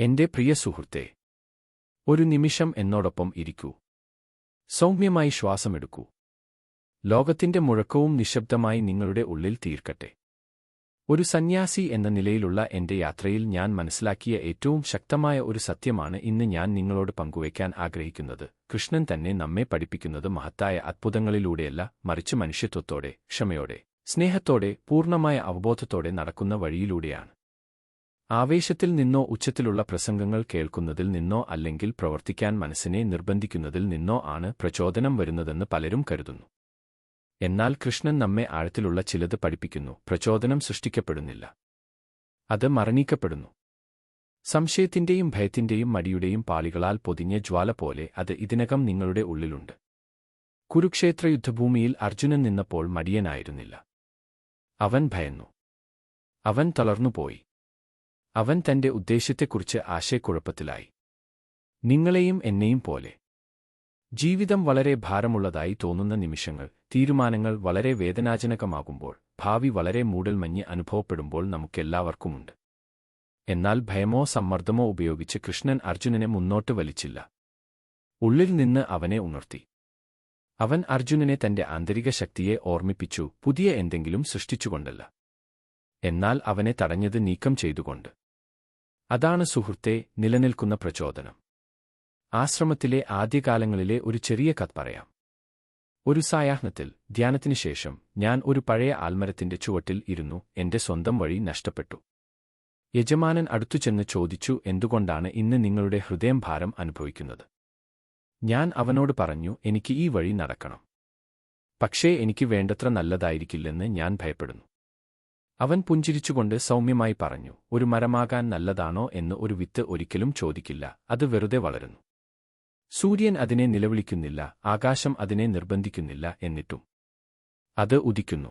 എന്റെ പ്രിയ സുഹൃത്തേ, ഒരു നിമിഷം എന്നോടൊപ്പം ഇരിക്കൂ. സൗമ്യമായി ശ്വാസമെടുക്കൂ. ലോകത്തിന്റെ മുഴക്കവും നിശബ്ദമായി നിങ്ങളുടെ ഉള്ളിൽ തീർക്കട്ടെ. ഒരു സന്യാസി എന്ന നിലയിലുള്ള എന്റെ യാത്രയിൽ ഞാൻ മനസ്സിലാക്കിയ ഏറ്റവും ശക്തമായ ഒരു സത്യമാണ് ഇന്ന് ഞാൻ നിങ്ങളോട് പങ്കുവയ്ക്കാൻ ആഗ്രഹിക്കുന്നത്. കൃഷ്ണൻ തന്നെ നമ്മെ പഠിപ്പിക്കുന്നത് മഹത്തായ അത്ഭുതങ്ങളിലൂടെയല്ല, മറിച്ച് മനുഷ്യത്വത്തോടെ, ക്ഷമയോടെ, സ്നേഹത്തോടെ, പൂർണ്ണമായ അവബോധത്തോടെ നടക്കുന്ന വഴിയിലൂടെയാണ്. ആവേശത്തിൽ നിന്നോ ഉച്ചത്തിലുള്ള പ്രസംഗങ്ങൾ കേൾക്കുന്നതിൽ നിന്നോ അല്ലെങ്കിൽ പ്രവർത്തിക്കാൻ മനസ്സിനെ നിർബന്ധിക്കുന്നതിൽ നിന്നോ ആണ് പ്രചോദനം വരുന്നതെന്ന് പലരും കരുതുന്നു. എന്നാൽ കൃഷ്ണൻ നമ്മെ ആഴത്തിലുള്ള ചിലത് പഠിപ്പിക്കുന്നു. പ്രചോദനം സൃഷ്ടിക്കപ്പെടുന്നില്ല, അത് മറനീക്കപ്പെടുന്നു. സംശയത്തിന്റെയും ഭയത്തിന്റെയും മടിയുടെയും പാളികളാൽ പൊതിഞ്ഞ ജ്വാല പോലെ അത് ഇതിനകം നിങ്ങളുടെ ഉള്ളിലുണ്ട്. കുരുക്ഷേത്ര യുദ്ധഭൂമിയിൽ അർജുനൻ നിന്നപ്പോൾ മടിയനായിരുന്നില്ല. അവൻ ഭയന്നു. അവൻ തളർന്നുപോയി. അവൻ തന്റെ ഉദ്ദേശ്യത്തെക്കുറിച്ച് ആശയക്കുഴപ്പത്തിലായി. നിങ്ങളെയും എന്നെയും പോലെ. ജീവിതം വളരെ ഭാരമുള്ളതായി തോന്നുന്ന നിമിഷങ്ങൾ, തീരുമാനങ്ങൾ വളരെ വേദനാജനകമാകുമ്പോൾ, ഭാവി വളരെ മൂടൽമഞ്ഞ് അനുഭവപ്പെടുമ്പോൾ നമുക്കെല്ലാവർക്കുമുണ്ട്. എന്നാൽ ഭയമോ സമ്മർദ്ദമോ ഉപയോഗിച്ച് കൃഷ്ണൻ അർജുനനെ മുന്നോട്ട് വലിച്ചില്ല. ഉള്ളിൽ നിന്ന് അവനെ ഉണർത്തി. അവൻ അർജുനനെ തന്റെ ആന്തരിക ശക്തിയെ ഓർമ്മിപ്പിച്ചു, പുതിയ എന്തെങ്കിലും സൃഷ്ടിച്ചുകൊണ്ടല്ല, എന്നാൽ അവനെ തടഞ്ഞത് നീക്കം ചെയ്തുകൊണ്ട്. അതാണ് സുഹൃത്തേ നിലനിൽക്കുന്ന പ്രചോദനം. ആശ്രമത്തിലെ ആദ്യകാലങ്ങളിലെ ഒരു ചെറിയ കഥ പറയാം. ഒരു സായാഹ്നത്തിൽ ധ്യാനത്തിനു ശേഷം ഞാൻ ഒരു പഴയ ആൽമരത്തിന്റെ ചുവട്ടിൽ ഇരുന്നു. എന്റെ സ്വന്തം വഴി നഷ്ടപ്പെട്ടു. യജമാനൻ അടുത്തുചെന്ന് ചോദിച്ചു, എന്തുകൊണ്ടാണ് ഇന്ന് നിങ്ങളുടെ ഹൃദയം ഭാരം അനുഭവിക്കുന്നത്? ഞാൻ അവനോട് പറഞ്ഞു, എനിക്ക് ഈ വഴി നടക്കണം, പക്ഷേ എനിക്ക് വേണ്ടത്ര നല്ലതായിരിക്കില്ലെന്ന് ഞാൻ ഭയപ്പെടുന്നു. അവൻ പുഞ്ചിരിച്ചുകൊണ്ട് സൗമ്യമായി പറഞ്ഞു, ഒരു മരമാകാൻ നല്ലതാണോ എന്ന് ഒരു വിത്ത് ഒരിക്കലും ചോദിക്കില്ല, അത് വെറുതെ വളരുന്നു. സൂര്യൻ അതിനെ നിലവിളിക്കുന്നില്ല, ആകാശം അതിനെ നിർബന്ധിക്കുന്നില്ല, എന്നിട്ടും അത് ഉദിക്കുന്നു.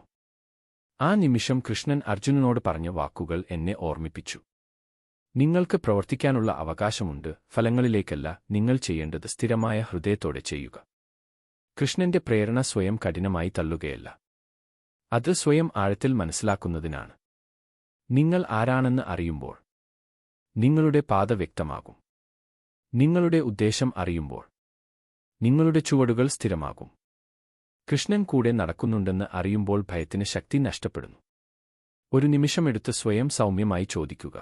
ആ നിമിഷം കൃഷ്ണൻ അർജുനനോട് പറഞ്ഞ വാക്കുകൾ എന്നെ ഓർമ്മിപ്പിച്ചു. നിങ്ങൾക്ക് പ്രവർത്തിക്കാനുള്ള അവകാശമുണ്ട്, ഫലങ്ങളിലേക്കല്ല. നിങ്ങൾ ചെയ്യേണ്ടത് സ്ഥിരമായ ഹൃദയത്തോടെ ചെയ്യുക. കൃഷ്ണന്റെ പ്രേരണ സ്വയം കഠിനമായി തള്ളുകയല്ല, അത് സ്വയം ആഴത്തിൽ മനസ്സിലാക്കുന്നതിനാണ്. നിങ്ങൾ ആരാണെന്ന് അറിയുമ്പോൾ നിങ്ങളുടെ പാത വ്യക്തമാകും. നിങ്ങളുടെ ഉദ്ദേശം അറിയുമ്പോൾ നിങ്ങളുടെ ചുവടുകൾ സ്ഥിരമാകും. കൃഷ്ണൻ കൂടെ നടക്കുന്നുണ്ടെന്ന് അറിയുമ്പോൾ ഭയത്തിന് ശക്തി നഷ്ടപ്പെടുന്നു. ഒരു നിമിഷമെടുത്ത് സ്വയം സൗമ്യമായി ചോദിക്കുക,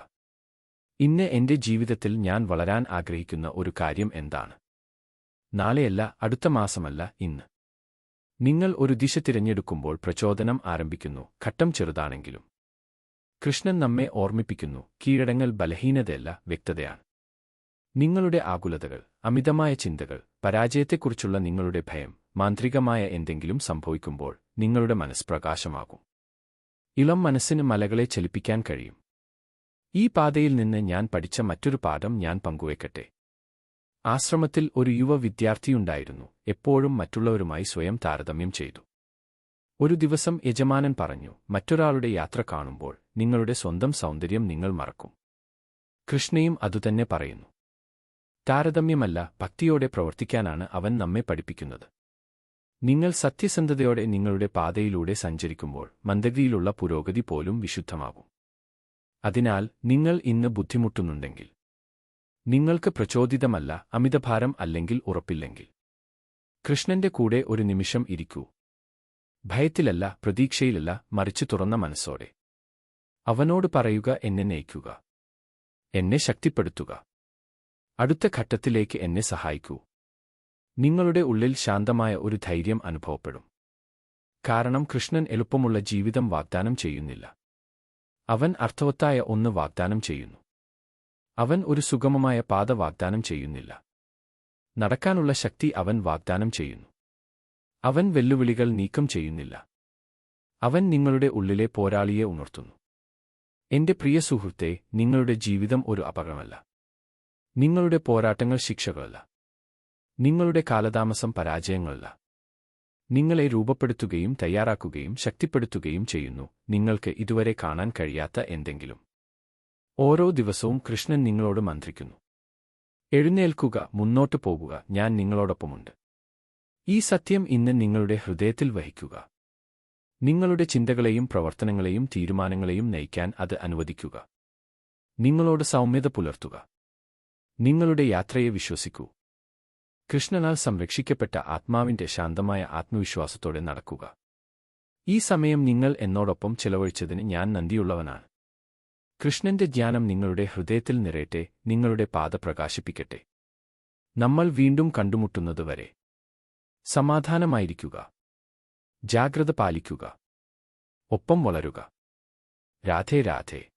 ഇന്ന് എന്റെ ജീവിതത്തിൽ ഞാൻ വളരാൻ ആഗ്രഹിക്കുന്ന ഒരു കാര്യം എന്താണ്? നാളെയല്ല, അടുത്ത മാസമല്ല, ഇന്ന്. നിങ്ങൾ ഒരു ദിശ തിരഞ്ഞെടുക്കുമ്പോൾ പ്രചോദനം ആരംഭിക്കുന്നു, ഘട്ടം ചെറുതാണെങ്കിലും. കൃഷ്ണൻ നമ്മെ ഓർമ്മിപ്പിക്കുന്നു, കീഴടങ്ങൽ ബലഹീനതയല്ല, വ്യക്തതയാണ്. നിങ്ങളുടെ ആകുലതകൾ, അമിതമായ ചിന്തകൾ, പരാജയത്തെക്കുറിച്ചുള്ള നിങ്ങളുടെ ഭയം, മാന്ത്രികമായ എന്തെങ്കിലും സംഭവിക്കുമ്പോൾ നിങ്ങളുടെ മനസ്സ് പ്രകാശമാകും. ഇളം മനസ്സിന് മലകളെ ചലിപ്പിക്കാൻ കഴിയും. ഈ പാതയിൽ നിന്ന് ഞാൻ പഠിച്ച മറ്റൊരു പാഠം ഞാൻ പങ്കുവയ്ക്കട്ടെ. ആശ്രമത്തിൽ ഒരു യുവ വിദ്യാർത്ഥിയുണ്ടായിരുന്നു. എപ്പോഴും മറ്റുള്ളവരുമായി സ്വയം താരതമ്യം ചെയ്തു. ഒരു ദിവസം യജമാനൻ പറഞ്ഞു, മറ്റൊരാളുടെ യാത്ര കാണുമ്പോൾ നിങ്ങളുടെ സ്വന്തം സൗന്ദര്യം നിങ്ങൾ മറക്കും. കൃഷ്ണയും അതുതന്നെ പറയുന്നു. താരതമ്യമല്ല, ഭക്തിയോടെ പ്രവർത്തിക്കാനാണ് അവൻ നമ്മെ പഠിപ്പിക്കുന്നത്. നിങ്ങൾ സത്യസന്ധതയോടെ നിങ്ങളുടെ പാതയിലൂടെ സഞ്ചരിക്കുമ്പോൾ മന്ദഗതിയിലുള്ള പുരോഗതി പോലും വിശുദ്ധമാകും. അതിനാൽ നിങ്ങൾ ഇന്ന് ബുദ്ധിമുട്ടുന്നുണ്ടെങ്കിൽ, നിങ്ങൾക്ക് പ്രചോദിതമല്ല, അമിതഭാരം അല്ലെങ്കിൽ ഉറപ്പില്ലെങ്കിൽ, കൃഷ്ണന്റെ കൂടെ ഒരു നിമിഷം ഇരിക്കൂ. ഭയത്തിലല്ല, പ്രതീക്ഷയിലല്ല, മറിച്ച് തുറന്ന മനസ്സോടെ. അവനോട് പറയുക, എന്നെ നയിക്കുക, എന്നെ ശക്തിപ്പെടുത്തുക, അടുത്ത ഘട്ടത്തിലേക്ക് എന്നെ സഹായിക്കൂ. നിങ്ങളുടെ ഉള്ളിൽ ശാന്തമായ ഒരു ധൈര്യം അനുഭവപ്പെടും. കാരണം കൃഷ്ണൻ എളുപ്പമുള്ള ജീവിതം വാഗ്ദാനം ചെയ്യുന്നില്ല. അവൻ അർത്ഥവത്തായ ഒന്ന് വാഗ്ദാനം ചെയ്യുന്നു. അവൻ ഒരു സുഗമമായ പാത വാഗ്ദാനം ചെയ്യുന്നില്ല. നടക്കാനുള്ള ശക്തി അവൻ വാഗ്ദാനം ചെയ്യുന്നു. അവൻ വെല്ലുവിളികൾ നീക്കം ചെയ്യുന്നില്ല. അവൻ നിങ്ങളുടെ ഉള്ളിലെ പോരാളിയെ ഉണർത്തുന്നു. എന്റെ പ്രിയ സുഹൃത്തേ, നിങ്ങളുടെ ജീവിതം ഒരു അപകടമല്ല. നിങ്ങളുടെ പോരാട്ടങ്ങൾ ശിക്ഷകളല്ല. നിങ്ങളുടെ കാലതാമസം പരാജയങ്ങളല്ല. നിങ്ങളെ രൂപപ്പെടുത്തുകയും തയ്യാറാക്കുകയും ശക്തിപ്പെടുത്തുകയും ചെയ്യുന്നു, നിങ്ങൾക്ക് ഇതുവരെ കാണാൻ കഴിയാത്ത എന്തെങ്കിലും. ഓരോ ദിവസവും കൃഷ്ണൻ നിങ്ങളോട് മന്ത്രിക്കുന്നു, എഴുന്നേൽക്കുക, മുന്നോട്ടു പോകുക, ഞാൻ നിങ്ങളോടൊപ്പമുണ്ട്. ഈ സത്യം ഇന്ന് നിങ്ങളുടെ ഹൃദയത്തിൽ വഹിക്കുക. നിങ്ങളുടെ ചിന്തകളെയും പ്രവർത്തനങ്ങളെയും തീരുമാനങ്ങളെയും നയിക്കാൻ അത് അനുവദിക്കുക. നിങ്ങളോട് സൗമ്യത പുലർത്തുക. നിങ്ങളുടെ യാത്രയെ വിശ്വസിക്കൂ. കൃഷ്ണനാൽ സംരക്ഷിക്കപ്പെട്ട ആത്മാവിന്റെ ശാന്തമായ ആത്മവിശ്വാസത്തോടെ നടക്കുക. ഈ സമയം നിങ്ങൾ എന്നോടൊപ്പം ചെലവഴിച്ചതിന് ഞാൻ നന്ദിയുള്ളവനാണ്. കൃഷ്ണന്റെ ജ്ഞാനം നിങ്ങളുടെ ഹൃദയത്തിൽ നിറയട്ടെ, നിങ്ങളുടെ പാത പ്രകാശിപ്പിക്കട്ടെ. നമ്മൾ വീണ്ടും കണ്ടുമുട്ടുന്നതുവരെ സമാധാനമായിരിക്കുക, ജാഗ്രത പാലിക്കുക, ഒപ്പം വളരുക. രാധേ രാധേ.